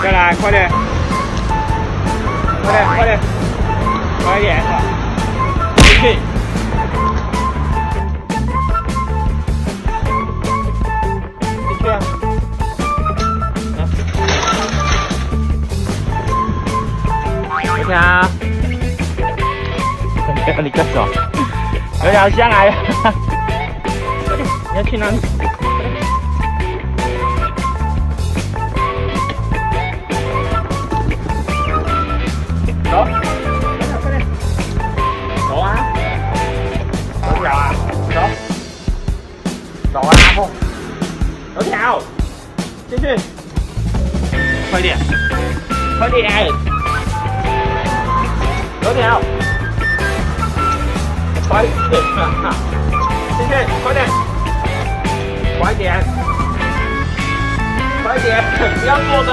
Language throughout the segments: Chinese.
再来，快点，快点，快点，快一点，进去。进去啊！油条，你干什么？油条下来了，快点，你要去哪里？走，快点，走啊！油条啊，走，走啊，阿峰，油条，进去，快点，快点，油条，快点，进去，快点，快点，快点，不要坐着。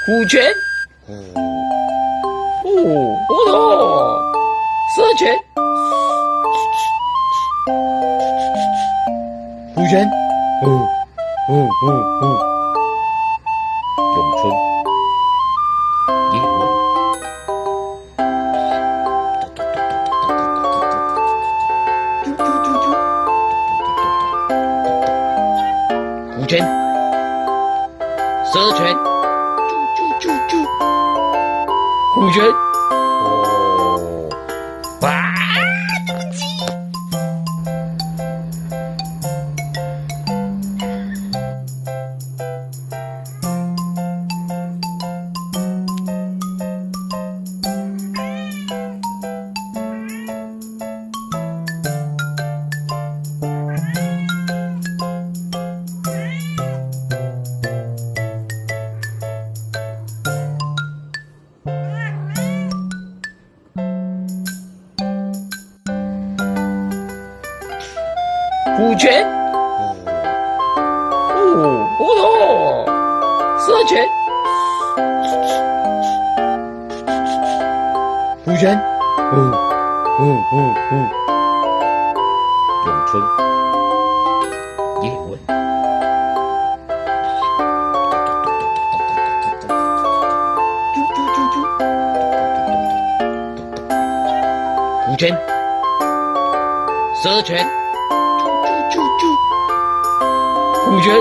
虎拳，蛇拳，虎拳，咏春，叶问，虎拳，蛇拳。虎拳，哇！虎拳，蛇拳，虎拳，咏春，叶问，虎拳，蛇拳。虎拳，